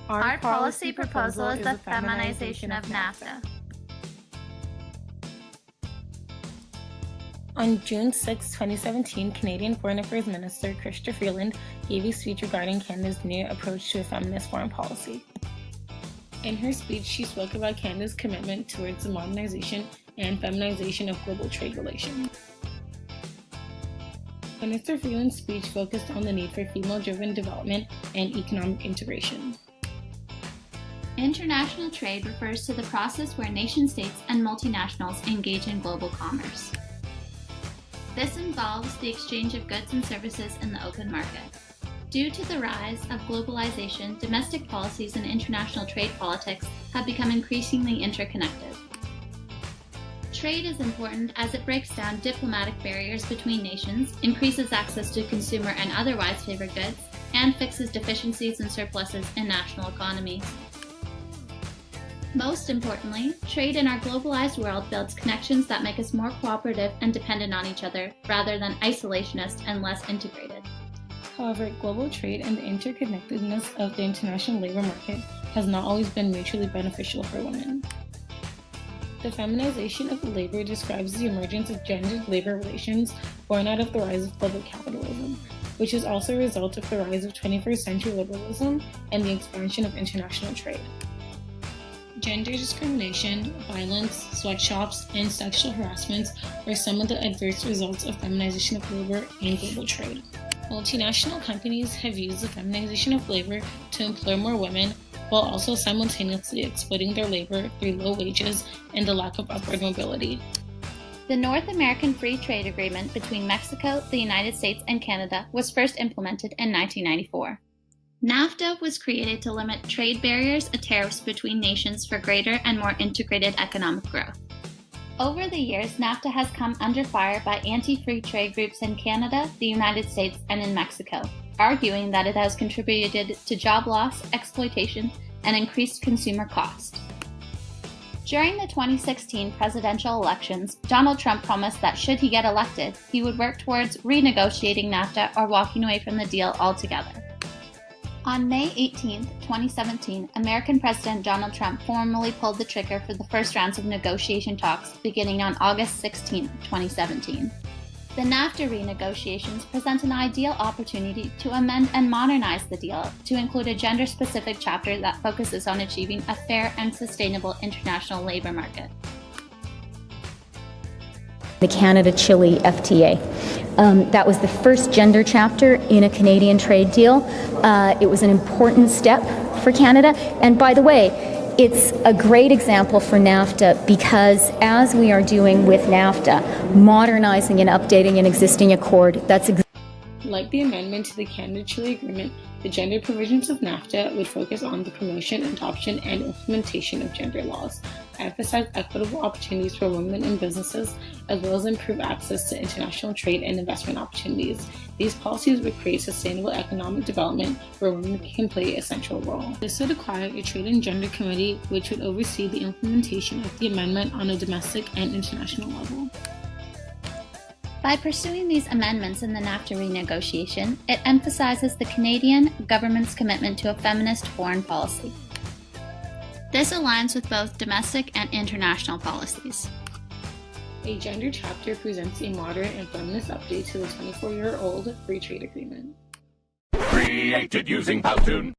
Our policy proposal is the feminization of NAFTA. On June 6, 2017, Canadian Foreign Affairs Minister Chrystia Freeland gave a speech regarding Canada's new approach to a feminist foreign policy. In her speech, she spoke about Canada's commitment towards the modernization and feminization of global trade relations. Minister Freeland's speech focused on the need for female-driven development and economic integration. International trade refers to the process where nation-states and multinationals engage in global commerce. This involves the exchange of goods and services in the open market. Due to the rise of globalization, domestic policies and international trade politics have become increasingly interconnected. Trade is important as it breaks down diplomatic barriers between nations, increases access to consumer and otherwise favored goods, and fixes deficiencies and surpluses in national economies. Most importantly, trade in our globalized world builds connections that make us more cooperative and dependent on each other, rather than isolationist and less integrated. However, global trade and the interconnectedness of the international labor market has not always been mutually beneficial for women. The feminization of labor describes the emergence of gendered labor relations born out of the rise of global capitalism, which is also a result of the rise of 21st century liberalism and the expansion of international trade. Gender discrimination, violence, sweatshops, and sexual harassment are some of the adverse results of feminization of labor and global trade. Multinational companies have used the feminization of labor to employ more women while also simultaneously exploiting their labor through low wages and the lack of upward mobility. The North American Free Trade Agreement between Mexico, the United States, and Canada was first implemented in 1994. NAFTA was created to limit trade barriers and tariffs between nations for greater and more integrated economic growth. Over the years, NAFTA has come under fire by anti-free trade groups in Canada, the United States, and in Mexico, arguing that it has contributed to job loss, exploitation, and increased consumer cost. During the 2016 presidential elections, Donald Trump promised that should he get elected, he would work towards renegotiating NAFTA or walking away from the deal altogether. On May 18, 2017, American President Donald Trump formally pulled the trigger for the first rounds of negotiation talks beginning on August 16, 2017. The NAFTA renegotiations present an ideal opportunity to amend and modernize the deal to include a gender-specific chapter that focuses on achieving a fair and sustainable international labor market. The Canada-Chile FTA. That was the first gender chapter in a Canadian trade deal. It was an important step for Canada. And by the way, it's a great example for NAFTA because as we are doing with NAFTA, modernizing and updating an existing accord, that's like the amendment to the Canada-Chile Agreement, the gender provisions of NAFTA would focus on the promotion, adoption, and implementation of gender laws, emphasize equitable opportunities for women in businesses, as well as improve access to international trade and investment opportunities. These policies would create sustainable economic development where women can play a central role. This would require a Trade and Gender Committee, which would oversee the implementation of the amendment on a domestic and international level. By pursuing these amendments in the NAFTA renegotiation, it emphasizes the Canadian government's commitment to a feminist foreign policy. This aligns with both domestic and international policies. A gender chapter presents a moderate and feminist update to the 24-year-old Free Trade Agreement. Created using Powtoon.